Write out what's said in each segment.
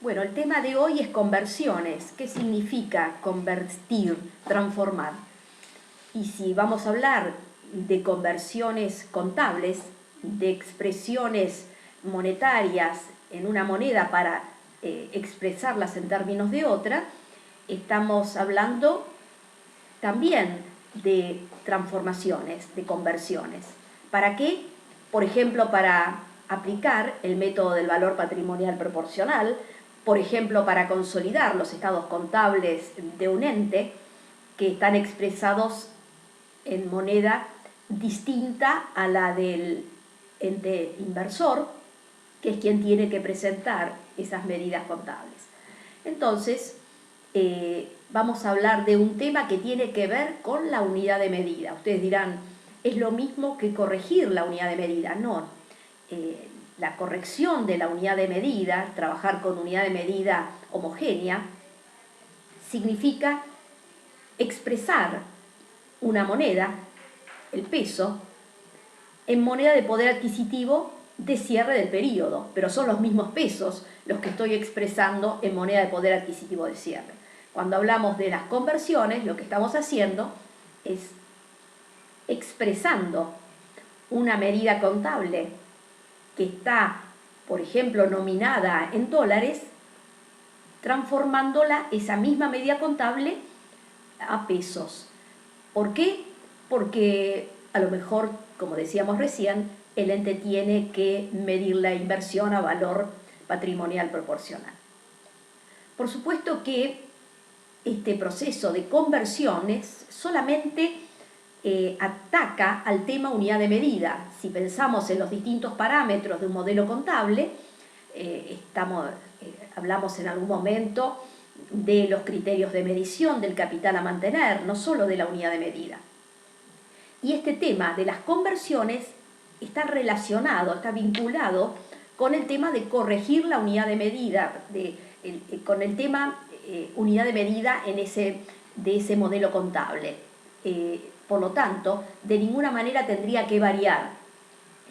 Bueno, el tema de hoy es conversiones. ¿Qué significa convertir, transformar? Y si vamos a hablar de conversiones contables, de expresiones monetarias en una moneda para expresarlas en términos de otra, estamos hablando también de transformaciones, de conversiones. ¿Para qué? Por ejemplo, para aplicar el método del valor patrimonial proporcional, por ejemplo, para consolidar los estados contables de un ente que están expresados en moneda distinta a la del ente inversor, que es quien tiene que presentar esas medidas contables. Entonces, vamos a hablar de un tema que tiene que ver con la unidad de medida. Ustedes dirán, ¿es lo mismo que corregir la unidad de medida? No. La corrección de la unidad de medida, trabajar con unidad de medida homogénea, significa expresar una moneda, el peso, en moneda de poder adquisitivo de cierre del periodo, pero son los mismos pesos los que estoy expresando en moneda de poder adquisitivo de cierre. Cuando hablamos de las conversiones, lo que estamos haciendo es expresando una medida contable que está, por ejemplo, nominada en dólares, transformándola, esa misma medida contable, a pesos. ¿Por qué? Porque a lo mejor, como decíamos recién, el ente tiene que medir la inversión a valor patrimonial proporcional. Por supuesto que este proceso de conversiones solamente ataca al tema unidad de medida. Si pensamos en los distintos parámetros de un modelo contable, hablamos en algún momento de los criterios de medición del capital a mantener, no solo de la unidad de medida. Y este tema de las conversiones está relacionado, está vinculado con el tema de corregir la unidad de medida, con el tema unidad de medida de ese modelo contable. Por lo tanto, de ninguna manera tendría que variar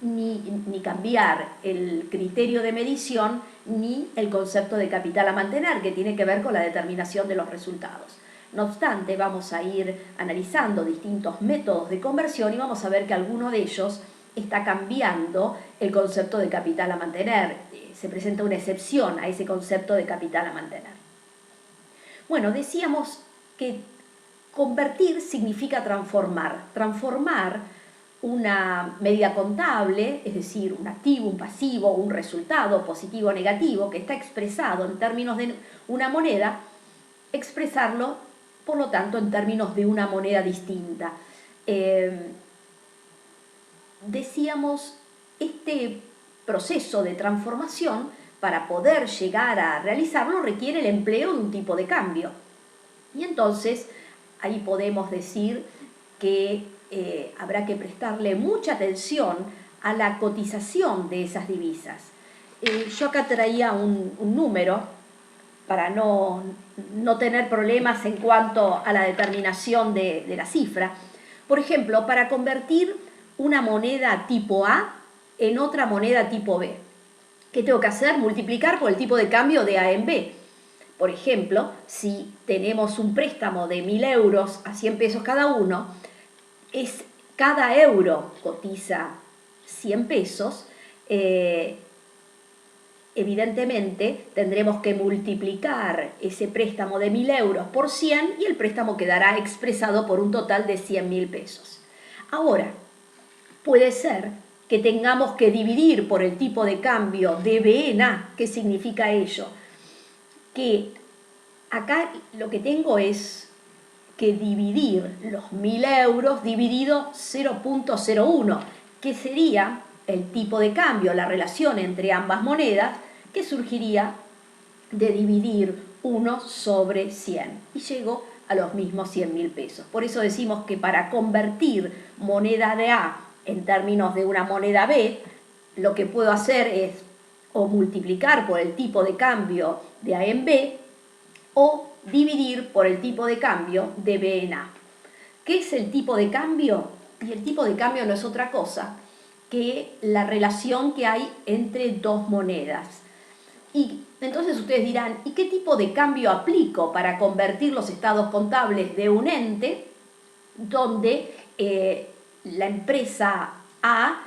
ni cambiar el criterio de medición ni el concepto de capital a mantener, que tiene que ver con la determinación de los resultados. No obstante, vamos a ir analizando distintos métodos de conversión y vamos a ver que alguno de ellos está cambiando el concepto de capital a mantener. Se presenta una excepción a ese concepto de capital a mantener. Bueno, decíamos que convertir significa transformar. Transformar una medida contable, es decir, un activo, un pasivo, un resultado positivo o negativo que está expresado en términos de una moneda, expresarlo, por lo tanto, en términos de una moneda distinta. Decíamos, este proceso de transformación, para poder llegar a realizarlo, requiere el empleo de un tipo de cambio. Y entonces, ahí podemos decir que habrá que prestarle mucha atención a la cotización de esas divisas. Yo acá traía un número para no tener problemas en cuanto a la determinación de la cifra. Por ejemplo, para convertir una moneda tipo A en otra moneda tipo B, ¿qué tengo que hacer? Multiplicar por el tipo de cambio de A en B. Por ejemplo, si tenemos un préstamo de 1.000 euros a 100 pesos cada uno, cada euro cotiza 100 pesos, evidentemente tendremos que multiplicar ese préstamo de 1.000 euros por 100 y el préstamo quedará expresado por un total de 100.000 pesos. Ahora, puede ser que tengamos que dividir por el tipo de cambio de B en A. ¿Qué significa ello? Que acá lo que tengo es que dividir los 1.000 euros dividido 0.01, que sería el tipo de cambio, la relación entre ambas monedas, que surgiría de dividir 1 sobre 100. Y llego a los mismos 100.000 pesos. Por eso decimos que para convertir moneda de A en términos de una moneda B, lo que puedo hacer es o multiplicar por el tipo de cambio de A en B, o dividir por el tipo de cambio de B en A. ¿Qué es el tipo de cambio? Y el tipo de cambio no es otra cosa que la relación que hay entre dos monedas. Y entonces ustedes dirán, ¿y qué tipo de cambio aplico para convertir los estados contables de un ente donde la empresa A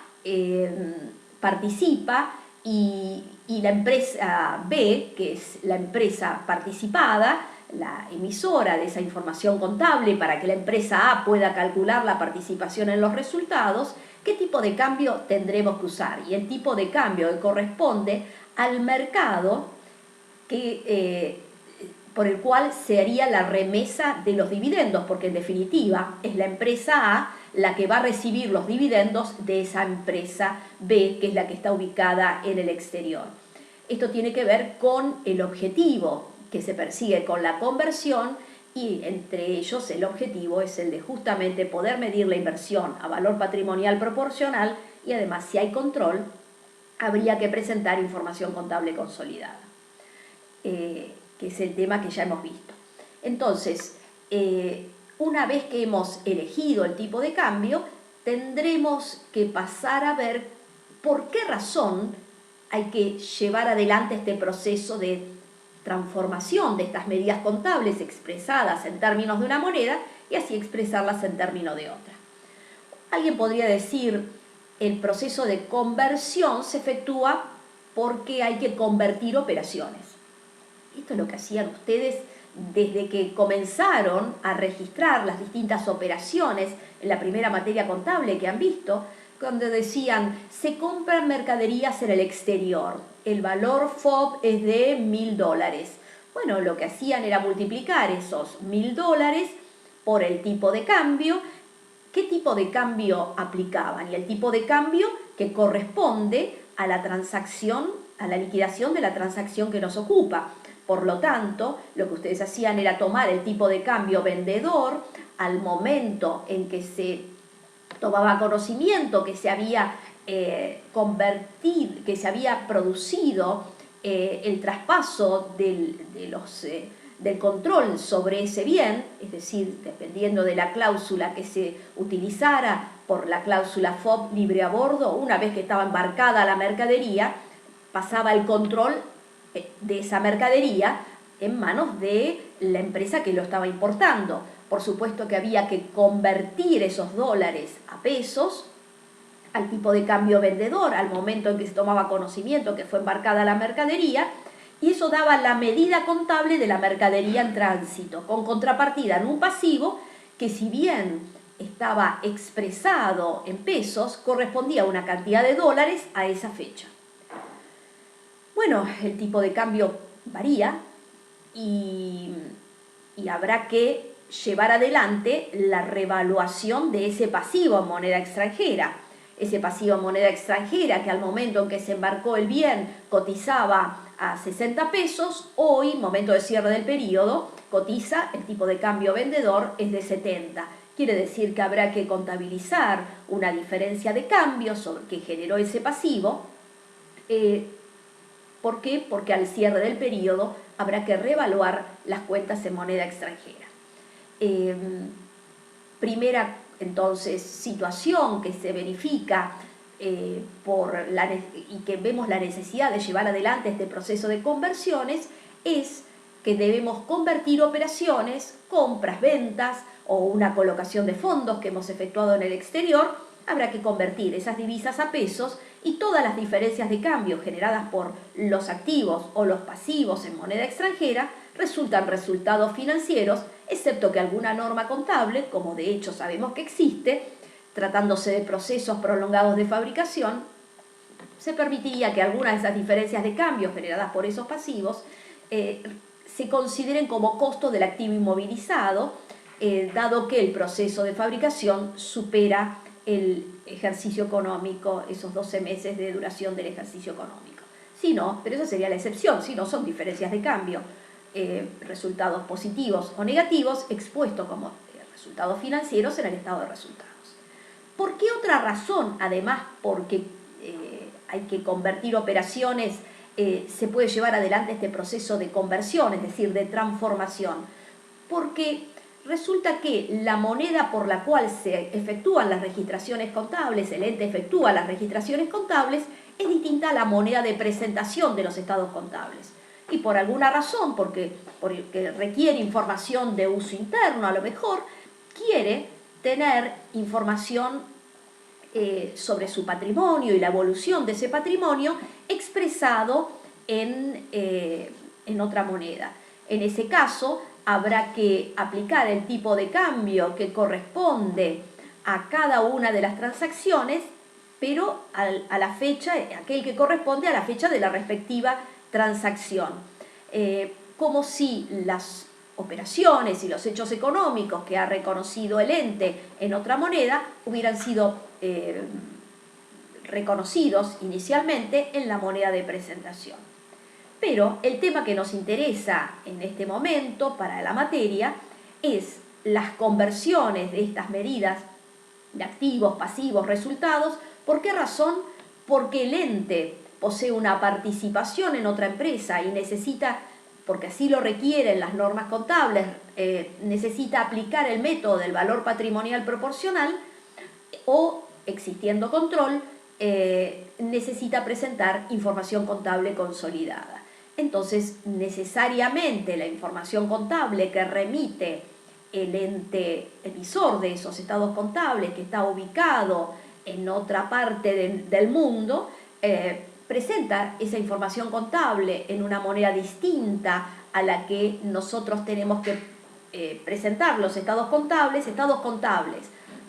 participa y la empresa B, que es la empresa participada, la emisora de esa información contable para que la empresa A pueda calcular la participación en los resultados? ¿Qué tipo de cambio tendremos que usar? Y el tipo de cambio que corresponde al mercado por el cual se haría la remesa de los dividendos, porque en definitiva es la empresa A la que va a recibir los dividendos de esa empresa B, que es la que está ubicada en el exterior. Esto tiene que ver con el objetivo que se persigue con la conversión, y entre ellos el objetivo es el de justamente poder medir la inversión a valor patrimonial proporcional, y además, si hay control, habría que presentar información contable consolidada, que es el tema que ya hemos visto. Entonces, una vez que hemos elegido el tipo de cambio, tendremos que pasar a ver por qué razón hay que llevar adelante este proceso de transformación de estas medidas contables expresadas en términos de una moneda y así expresarlas en términos de otra. Alguien podría decir, el proceso de conversión se efectúa porque hay que convertir operaciones. Esto es lo que hacían ustedes desde que comenzaron a registrar las distintas operaciones en la primera materia contable que han visto, cuando decían, se compran mercaderías en el exterior, el valor FOB es de $1000. Bueno, lo que hacían era multiplicar esos $1000 por el tipo de cambio. ¿Qué tipo de cambio aplicaban? Y el tipo de cambio que corresponde a la transacción, a la liquidación de la transacción que nos ocupa. Por lo tanto, lo que ustedes hacían era tomar el tipo de cambio vendedor al momento en que se tomaba conocimiento que se había convertido, que se había producido el traspaso del control sobre ese bien, es decir, dependiendo de la cláusula que se utilizara, por la cláusula FOB libre a bordo, una vez que estaba embarcada la mercadería, pasaba el control de esa mercadería en manos de la empresa que lo estaba importando. Por supuesto que había que convertir esos dólares a pesos al tipo de cambio vendedor al momento en que se tomaba conocimiento que fue embarcada la mercadería, y eso daba la medida contable de la mercadería en tránsito, con contrapartida en un pasivo que, si bien estaba expresado en pesos, correspondía a una cantidad de dólares a esa fecha. Bueno, el tipo de cambio varía y habrá que llevar adelante la revaluación de ese pasivo en moneda extranjera. Ese pasivo en moneda extranjera que al momento en que se embarcó el bien cotizaba a 60 pesos, hoy, momento de cierre del periodo, cotiza, el tipo de cambio vendedor es de 70. Quiere decir que habrá que contabilizar una diferencia de cambio sobre que generó ese pasivo. ¿Por qué? Porque al cierre del periodo habrá que reevaluar las cuentas en moneda extranjera. Primera, entonces, situación que se verifica y que vemos la necesidad de llevar adelante este proceso de conversiones es que debemos convertir operaciones, compras, ventas o una colocación de fondos que hemos efectuado en el exterior. Habrá que convertir esas divisas a pesos y todas las diferencias de cambio generadas por los activos o los pasivos en moneda extranjera resultan resultados financieros, excepto que alguna norma contable, como de hecho sabemos que existe, tratándose de procesos prolongados de fabricación, se permitiría que algunas de esas diferencias de cambio generadas por esos pasivos se consideren como costo del activo inmovilizado, dado que el proceso de fabricación supera el ejercicio económico, esos 12 meses de duración del ejercicio económico. Si no, pero esa sería la excepción, si no son diferencias de cambio, resultados positivos o negativos expuestos como resultados financieros en el estado de resultados. ¿Por qué otra razón, además porque hay que convertir operaciones, se puede llevar adelante este proceso de conversión, es decir, de transformación? Porque resulta que la moneda por la cual se efectúan las registraciones contables, el ente efectúa las registraciones contables, es distinta a la moneda de presentación de los estados contables. Y por alguna razón, porque requiere información de uso interno, a lo mejor quiere tener información sobre su patrimonio y la evolución de ese patrimonio expresado en otra moneda. En ese caso, habrá que aplicar el tipo de cambio que corresponde a cada una de las transacciones, pero a la fecha, aquel que corresponde a la fecha de la respectiva transacción. Como si las operaciones y los hechos económicos que ha reconocido el ente en otra moneda hubieran sido reconocidos inicialmente en la moneda de presentación. Pero el tema que nos interesa en este momento para la materia es las conversiones de estas medidas de activos, pasivos, resultados. ¿Por qué razón? Porque el ente posee una participación en otra empresa y necesita, porque así lo requieren las normas contables, necesita aplicar el método del valor patrimonial proporcional o, existiendo control, necesita presentar información contable consolidada. Entonces, necesariamente la información contable que remite el ente emisor de esos estados contables, que está ubicado en otra parte del mundo, presenta esa información contable en una moneda distinta a la que nosotros tenemos que presentar los estados contables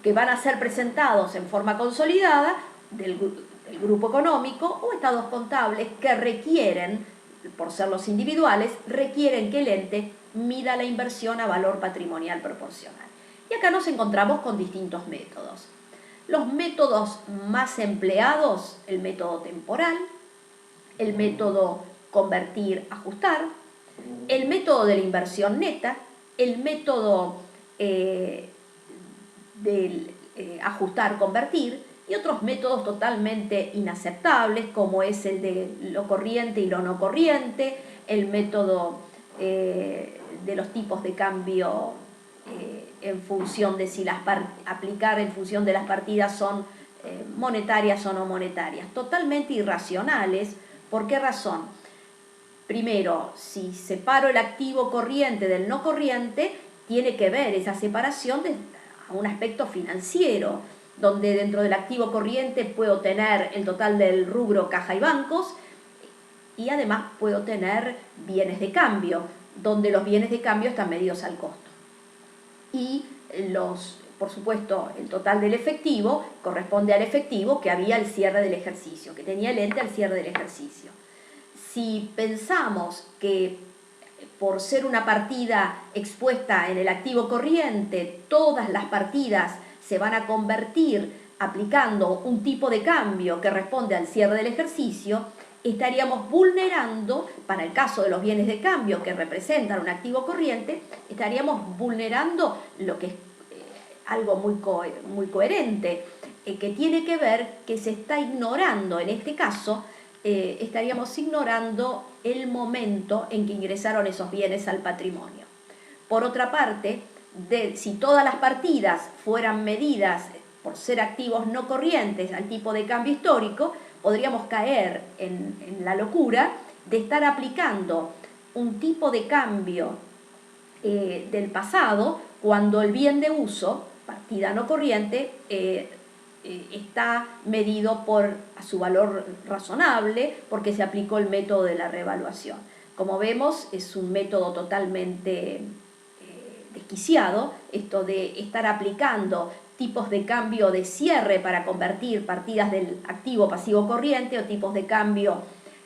que van a ser presentados en forma consolidada del grupo económico, o estados contables que requieren, por ser los individuales, requieren que el ente mida la inversión a valor patrimonial proporcional. Y acá nos encontramos con distintos métodos. Los métodos más empleados, el método temporal, el método convertir, ajustar, el método de la inversión neta, el método del ajustar, convertir, y otros métodos totalmente inaceptables, como es el de lo corriente y lo no corriente, el método de los tipos de cambio en función de si aplicar en función de las partidas son monetarias o no monetarias, totalmente irracionales. ¿Por qué razón? Primero, si separo el activo corriente del no corriente, tiene que ver esa separación a un aspecto financiero, donde dentro del activo corriente puedo tener el total del rubro caja y bancos, y además puedo tener bienes de cambio, donde los bienes de cambio están medidos al costo. Y por supuesto, el total del efectivo corresponde al efectivo que había al cierre del ejercicio, que tenía el ente al cierre del ejercicio. Si pensamos que por ser una partida expuesta en el activo corriente, todas las partidas se van a convertir aplicando un tipo de cambio que responde al cierre del ejercicio, estaríamos vulnerando, para el caso de los bienes de cambio que representan un activo corriente, estaríamos vulnerando lo que es algo muy coherente, que tiene que ver que se está ignorando, en este caso, estaríamos ignorando el momento en que ingresaron esos bienes al patrimonio. Por otra parte, si todas las partidas fueran medidas por ser activos no corrientes al tipo de cambio histórico, podríamos caer en la locura de estar aplicando un tipo de cambio del pasado cuando el bien de uso, partida no corriente, está medido a su valor razonable porque se aplicó el método de la revaluación. Como vemos, es un método totalmente desquiciado, esto de estar aplicando tipos de cambio de cierre para convertir partidas del activo pasivo corriente o tipos de cambio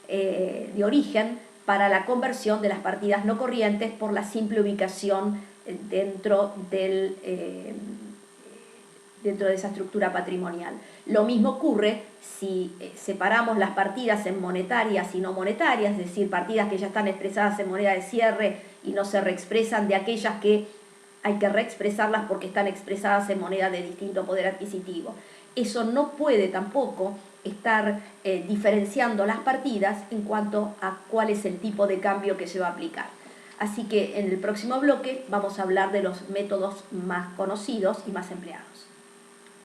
de origen para la conversión de las partidas no corrientes por la simple ubicación dentro de esa estructura patrimonial. Lo mismo ocurre si separamos las partidas en monetarias y no monetarias, es decir, partidas que ya están expresadas en moneda de cierre y no se reexpresan, de aquellas que hay que reexpresarlas porque están expresadas en moneda de distinto poder adquisitivo. Eso no puede tampoco estar diferenciando las partidas en cuanto a cuál es el tipo de cambio que se va a aplicar. Así que en el próximo bloque vamos a hablar de los métodos más conocidos y más empleados.